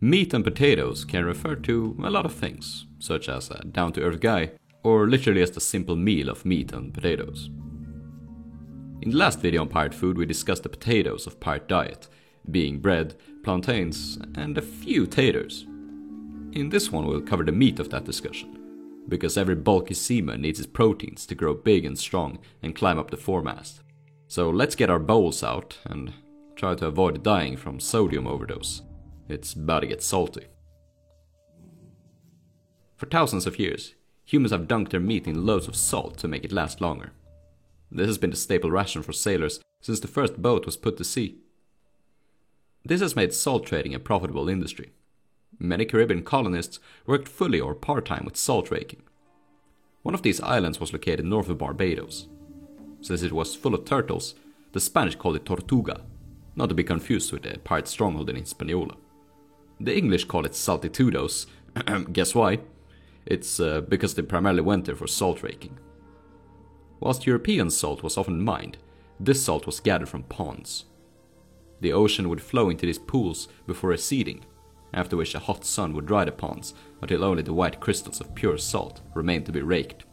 Meat and potatoes can refer to a lot of things, such as a down-to-earth guy, or literally just a simple meal of meat and potatoes. In the last video on pirate food we discussed the potatoes of pirate diet, being bread, plantains, and a few taters. In this one we'll cover the meat of that discussion, because every bulky seaman needs his proteins to grow big and strong and climb up the foremast. So let's get our bowls out and try to avoid dying from sodium overdose. It's about to get salty. For thousands of years, humans have dunked their meat in loads of salt to make it last longer. This has been the staple ration for sailors since the first boat was put to sea. This has made salt trading a profitable industry. Many Caribbean colonists worked fully or part-time with salt raking. One of these islands was located north of Barbados. Since it was full of turtles, the Spanish called it Tortuga, not to be confused with the pirate stronghold in Hispaniola. The English call it Saltitudos. Guess why? It's because they primarily went there for salt raking. Whilst European salt was often mined, this salt was gathered from ponds. The ocean would flow into these pools before receding, after which a hot sun would dry the ponds until only the white crystals of pure salt remained to be raked.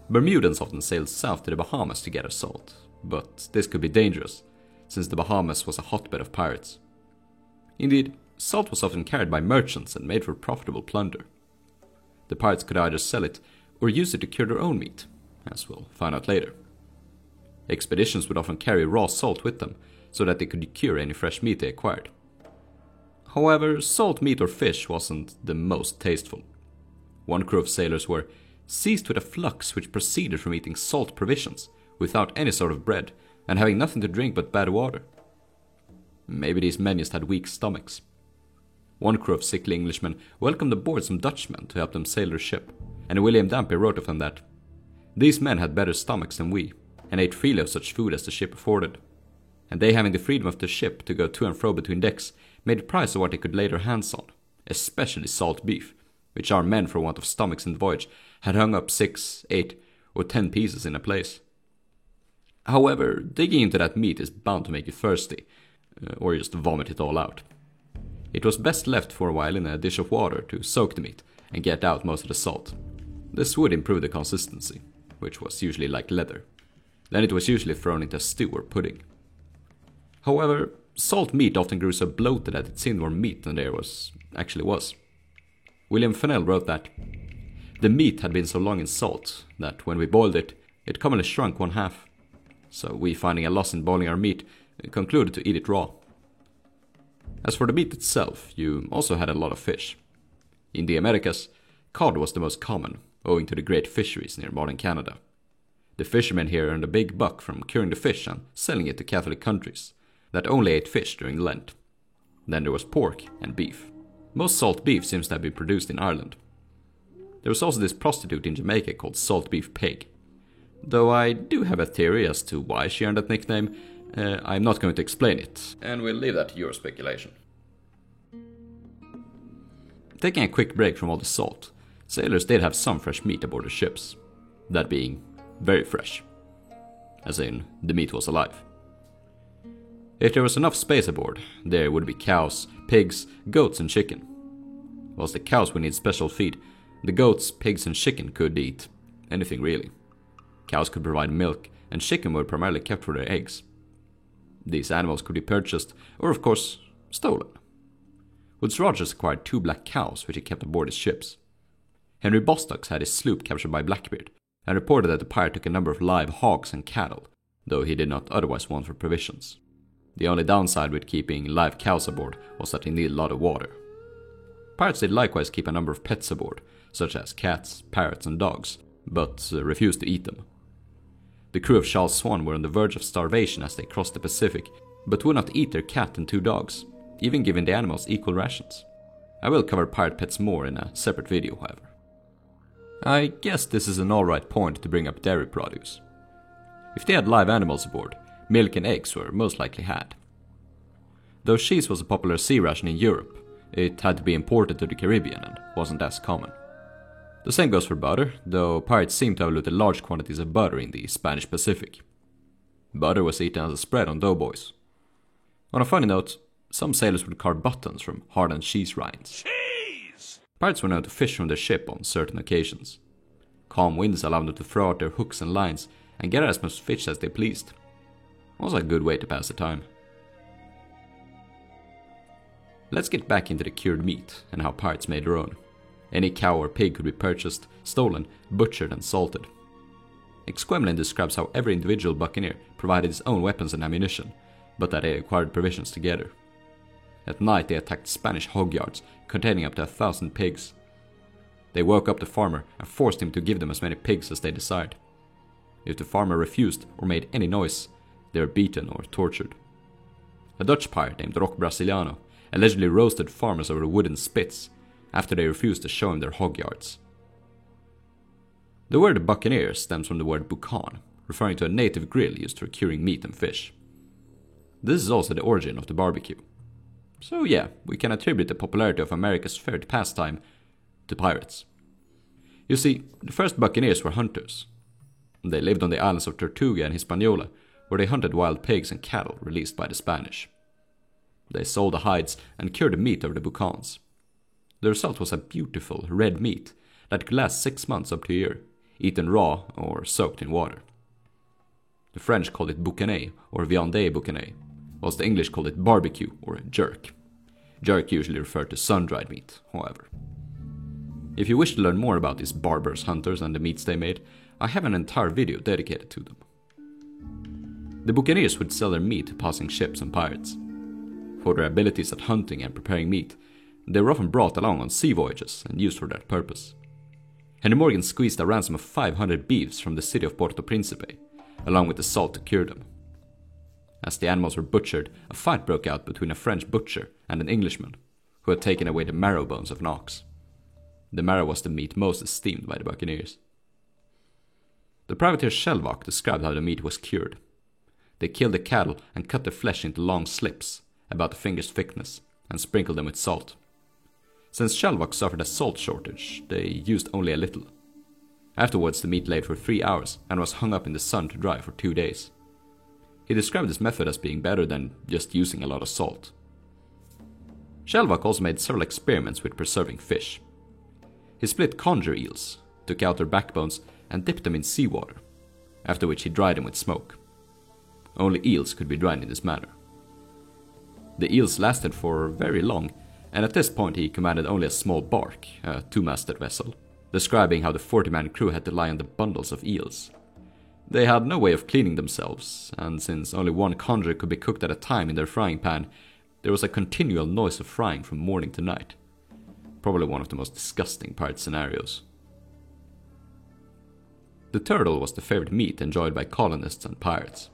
Bermudans often sailed south to the Bahamas to gather salt, but this could be dangerous, since the Bahamas was a hotbed of pirates. Indeed, salt was often carried by merchants and made for profitable plunder. The pirates could either sell it or use it to cure their own meat, as we'll find out later. Expeditions would often carry raw salt with them, so that they could cure any fresh meat they acquired. However, salt meat or fish wasn't the most tasteful. One crew of sailors were seized with a flux which proceeded from eating salt provisions, without any sort of bread, and having nothing to drink but bad water. Maybe these men just had weak stomachs. One crew of sickly Englishmen welcomed aboard some Dutchmen to help them sail their ship, and William Dampé wrote of them that these men had better stomachs than we, and ate freely of such food as the ship afforded. And they, having the freedom of the ship to go to and fro between decks, made a prize of what they could lay their hands on, especially salt beef, which our men, for want of stomachs in the voyage, had hung up 6, 8, or 10 pieces in a place. However, digging into that meat is bound to make you thirsty, or just vomit it all out. It was best left for a while in a dish of water to soak the meat and get out most of the salt. This would improve the consistency, which was usually like leather. Then it was usually thrown into a stew or pudding. However, salt meat often grew so bloated that it seemed more meat than there actually was. William Fennell wrote that the meat had been so long in salt that when we boiled it, it commonly shrunk one half. So we, finding a loss in boiling our meat, concluded to eat it raw. As for the meat itself, you also had a lot of fish. In the Americas, cod was the most common, owing to the great fisheries near modern Canada. The fishermen here earned a big buck from curing the fish and selling it to Catholic countries that only ate fish during Lent. Then there was pork and beef. Most salt beef seems to have been produced in Ireland. There was also this prostitute in Jamaica called Salt Beef Pig. Though I do have a theory as to why she earned that nickname, I'm not going to explain it, and we'll leave that to your speculation. Taking a quick break from all the salt, sailors did have some fresh meat aboard their ships. That being very fresh. As in, the meat was alive. If there was enough space aboard, there would be cows, pigs, goats and chicken. Whilst the cows would need special feed, the goats, pigs and chicken could eat anything really. Cows could provide milk, and chicken were primarily kept for their eggs. These animals could be purchased, or of course, stolen. Woodes Rogers acquired 2 black cows which he kept aboard his ships. Henry Bostock had his sloop captured by Blackbeard, and reported that the pirate took a number of live hogs and cattle, though he did not otherwise want for provisions. The only downside with keeping live cows aboard was that he needed a lot of water. Pirates did likewise keep a number of pets aboard, such as cats, parrots and dogs, but refused to eat them. The crew of Charles Swan were on the verge of starvation as they crossed the Pacific, but would not eat their cat and 2 dogs, even giving the animals equal rations. I will cover pirate pets more in a separate video, however. I guess this is an alright point to bring up dairy produce. If they had live animals aboard, milk and eggs were most likely had. Though cheese was a popular sea ration in Europe, it had to be imported to the Caribbean and wasn't as common. The same goes for butter, though pirates seem to have looted large quantities of butter in the Spanish Pacific. Butter was eaten as a spread on doughboys. On a funny note, Some sailors would carve buttons from hardened cheese rinds. Pirates were known to fish from their ship on certain occasions. Calm winds allowed them to throw out their hooks and lines and get as much fish as they pleased. Also a good way to pass the time. Let's get back into the cured meat and how pirates made their own. Any cow or pig could be purchased, stolen, butchered and salted. Exquemelin describes how every individual buccaneer provided his own weapons and ammunition, but that they acquired provisions together. At night they attacked Spanish hog yards containing up to 1,000 pigs. They woke up the farmer and forced him to give them as many pigs as they desired. If the farmer refused or made any noise, they were beaten or tortured. A Dutch pirate named Roque Brasiliano allegedly roasted farmers over wooden spits after they refused to show him their hog yards. The word buccaneer stems from the word bucan, referring to a native grill used for curing meat and fish. This is also the origin of the barbecue. So yeah, we can attribute the popularity of America's favorite pastime to pirates. You see, the first buccaneers were hunters. They lived on the islands of Tortuga and Hispaniola, where they hunted wild pigs and cattle released by the Spanish. They sold the hides and cured the meat over the bucans. The result was a beautiful red meat that could last 6 months up to a year, eaten raw or soaked in water. The French called it boucané or viande boucané, whilst the English called it barbecue or jerk. Jerk usually referred to sun-dried meat, however. If you wish to learn more about these barbarous hunters and the meats they made, I have an entire video dedicated to them. The buccaneers would sell their meat to passing ships and pirates. For their abilities at hunting and preparing meat, they were often brought along on sea voyages and used for that purpose. Henry Morgan squeezed a ransom of 500 beeves from the city of Porto Principe, along with the salt to cure them. As the animals were butchered, a fight broke out between a French butcher and an Englishman, who had taken away the marrow bones of an ox. The marrow was the meat most esteemed by the buccaneers. The privateer Shellvock described how the meat was cured. They killed the cattle and cut the flesh into long slips, about a finger's thickness, and sprinkled them with salt. Since Shellvock suffered a salt shortage, they used only a little. Afterwards the meat lay for 3 hours and was hung up in the sun to dry for 2 days. He described this method as being better than just using a lot of salt. Shellvock also made several experiments with preserving fish. He split conger eels, took out their backbones and dipped them in seawater, after which he dried them with smoke. Only eels could be dried in this manner. The eels lasted for very long, and at this point he commanded only a small bark, a 2-masted vessel, describing how the 40-man crew had to lie on the bundles of eels. They had no way of cleaning themselves, and since only one conger could be cooked at a time in their frying pan, there was a continual noise of frying from morning to night. Probably one of the most disgusting pirate scenarios. The turtle was the favorite meat enjoyed by colonists and pirates.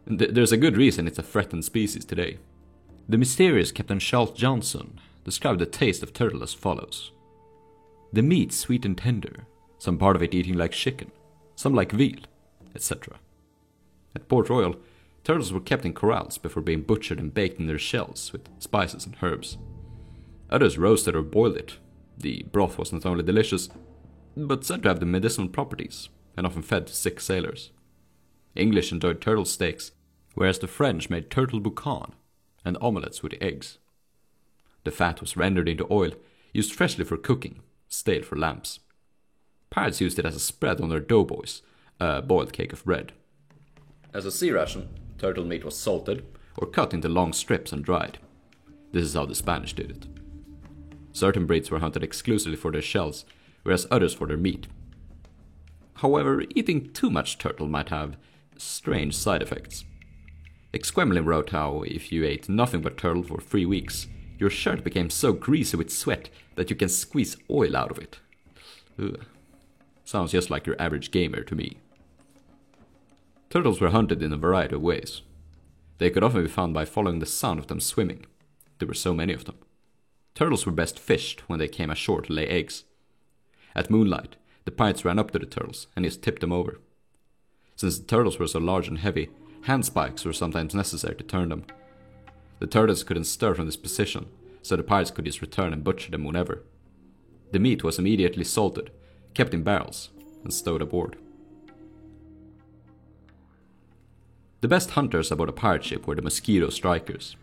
There's a good reason it's a threatened species today. The mysterious Captain Charles Johnson described the taste of turtle as follows. The meat sweet and tender, some part of it eating like chicken, some like veal, etc. At Port Royal, turtles were kept in corrals before being butchered and baked in their shells with spices and herbs. Others roasted or boiled it. The broth was not only delicious, but said to have the medicinal properties, and often fed to sick sailors. English enjoyed turtle steaks, whereas the French made turtle boucan and omelettes with eggs. The fat was rendered into oil, used freshly for cooking, stale for lamps. Pirates used it as a spread on their doughboys, a boiled cake of bread. As a sea ration, turtle meat was salted or cut into long strips and dried. This is how the Spanish did it. Certain breeds were hunted exclusively for their shells, whereas others for their meat. However, eating too much turtle might have strange side effects. Exquemelin wrote how if you ate nothing but turtle for 3 weeks, your shirt became so greasy with sweat that you can squeeze oil out of it. Ugh. Sounds just like your average gamer to me. Turtles were hunted in a variety of ways. They could often be found by following the sound of them swimming. There were so many of them. Turtles were best fished when they came ashore to lay eggs. At moonlight, the pirates ran up to the turtles and just tipped them over. Since the turtles were so large and heavy, handspikes were sometimes necessary to turn them. The turtles couldn't stir from this position, so the pirates could just return and butcher them whenever. The meat was immediately salted, kept in barrels, and stowed aboard. The best hunters aboard a pirate ship were the mosquito strikers.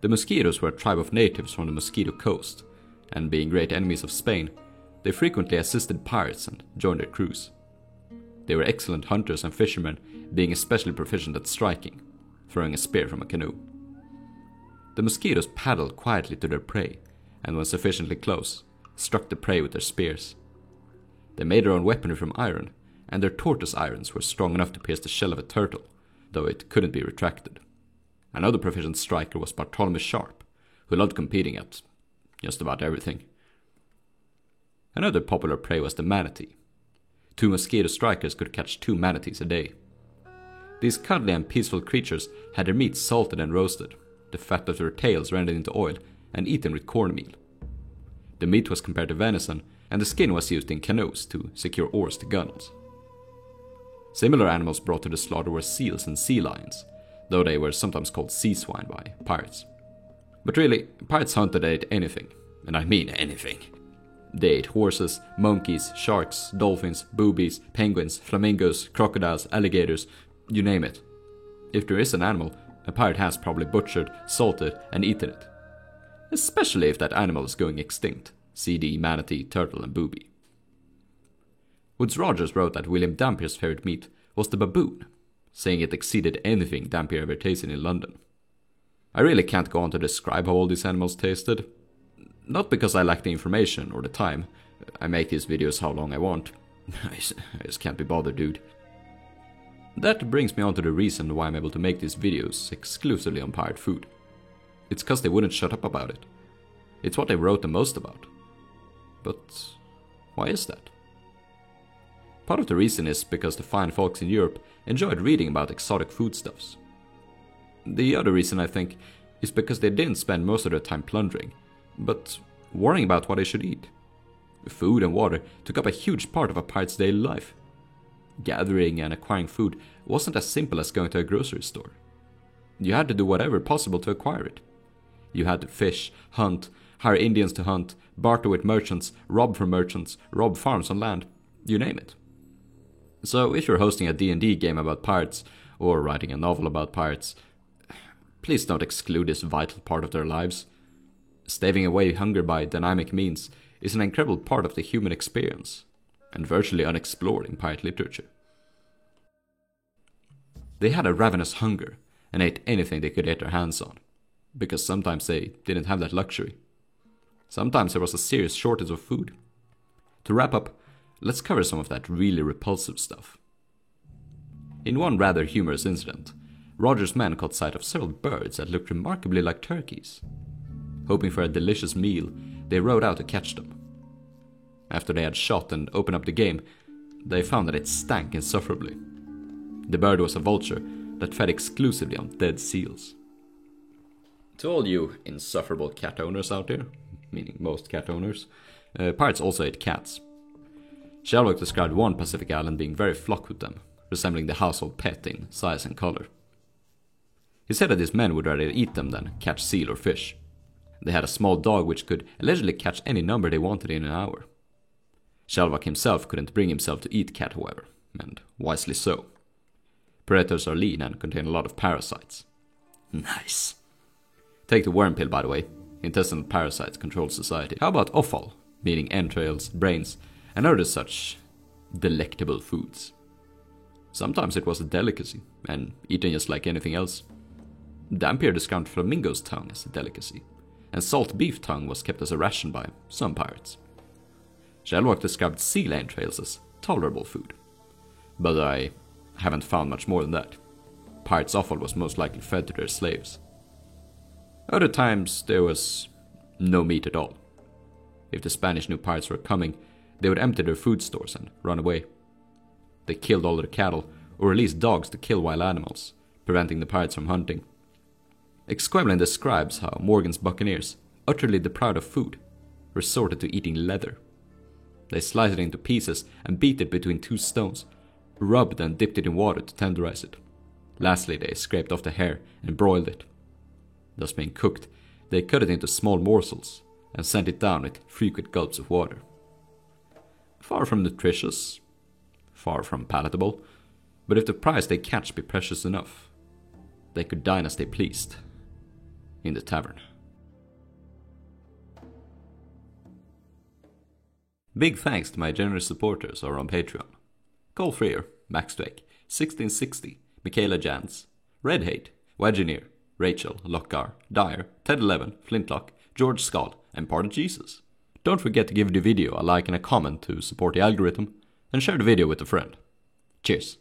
The Mosquitoes were a tribe of natives from the Mosquito Coast, and being great enemies of Spain, they frequently assisted pirates and joined their crews. They were excellent hunters and fishermen, being especially proficient at striking, throwing a spear from a canoe. The Mosquitoes paddled quietly to their prey, and when sufficiently close, struck the prey with their spears. They made their own weaponry from iron, and their tortoise irons were strong enough to pierce the shell of a turtle, though it couldn't be retracted. Another proficient striker was Bartholomew Sharp, who loved competing at just about everything. Another popular prey was the manatee. 2 mosquito strikers could catch 2 manatees a day. These cuddly and peaceful creatures had their meat salted and roasted, the fat of their tails rendered into oil, and eaten with cornmeal. The meat was compared to venison, and the skin was used in canoes to secure oars to gunnels. Similar animals brought to the slaughter were seals and sea lions, though they were sometimes called sea swine by pirates. But really, pirates hunted and ate anything, and I mean anything. They ate horses, monkeys, sharks, dolphins, boobies, penguins, flamingos, crocodiles, alligators, you name it. If there is an animal, a pirate has probably butchered, salted, and eaten it. Especially if that animal is going extinct. CD, manatee, turtle, and booby. Woodes Rogers wrote that William Dampier's favorite meat was the baboon, saying it exceeded anything Dampier ever tasted in London. I really can't go on to describe how all these animals tasted. Not because I lack the information or the time. I make these videos how long I want. I just can't be bothered, dude. That brings me on to the reason why I'm able to make these videos exclusively on pirate food. It's cause they wouldn't shut up about it. It's what they wrote the most about. But why is that? Part of the reason is because the fine folks in Europe enjoyed reading about exotic foodstuffs. The other reason, I think, is because they didn't spend most of their time plundering, but worrying about what they should eat. Food and water took up a huge part of a pirate's daily life. Gathering and acquiring food wasn't as simple as going to a grocery store. You had to do whatever possible to acquire it. You had to fish, hunt, hire Indians to hunt, barter with merchants, rob from merchants, rob farms on land, you name it. So if you're hosting a D&D game about pirates, or writing a novel about pirates, please don't exclude this vital part of their lives. Staving away hunger by dynamic means is an incredible part of the human experience, and virtually unexplored in pirate literature. They had a ravenous hunger, and ate anything they could get their hands on, because sometimes they didn't have that luxury. Sometimes there was a serious shortage of food. To wrap up, let's cover some of that really repulsive stuff. In one rather humorous incident, Roger's men caught sight of several birds that looked remarkably like turkeys. Hoping for a delicious meal, they rowed out to catch them. After they had shot and opened up the game, they found that it stank insufferably. The bird was a vulture that fed exclusively on dead seals. To all you insufferable cat owners out there, meaning most cat owners, pirates also ate cats. Shelvocke described one Pacific island being very flocked with them, resembling the household pet in size and color. He said that his men would rather eat them than catch seal or fish. They had a small dog which could allegedly catch any number they wanted in an hour. Shelvocke himself couldn't bring himself to eat cat, however, and wisely so. Predators are lean and contain a lot of parasites. Nice. Take the worm pill, by the way. Intestinal parasites control society. How about offal, meaning entrails, brains, and other such delectable foods? Sometimes it was a delicacy, and eaten just like anything else. Dampier described flamingo's tongue as a delicacy, and salt beef tongue was kept as a ration by some pirates. Shelvocke described seal entrails as tolerable food, but I haven't found much more than that. Pirates' offal was most likely fed to their slaves. Other times there was no meat at all. If the Spanish knew pirates were coming, they would empty their food stores and run away. They killed all their cattle, or released dogs to kill wild animals, preventing the pirates from hunting. Exquemelin describes how Morgan's buccaneers, utterly deprived of food, resorted to eating leather. They sliced it into pieces and beat it between 2 stones, rubbed and dipped it in water to tenderize it. Lastly, they scraped off the hair and broiled it. Thus being cooked, they cut it into small morsels and sent it down with frequent gulps of water. Far from nutritious, far from palatable, but if the prize they catch be precious enough, they could dine as they pleased. in the tavern. Big thanks to my generous supporters who are on Patreon. Cole Freer, Max Dweck, 1660, Michaela Jans, Red Hate, Wagineer, Rachel, Lockgar, Dyer, Ted11, Flintlock, George Scott, and Part of Jesus. Don't forget to give the video a like and a comment to support the algorithm, and share the video with a friend. Cheers!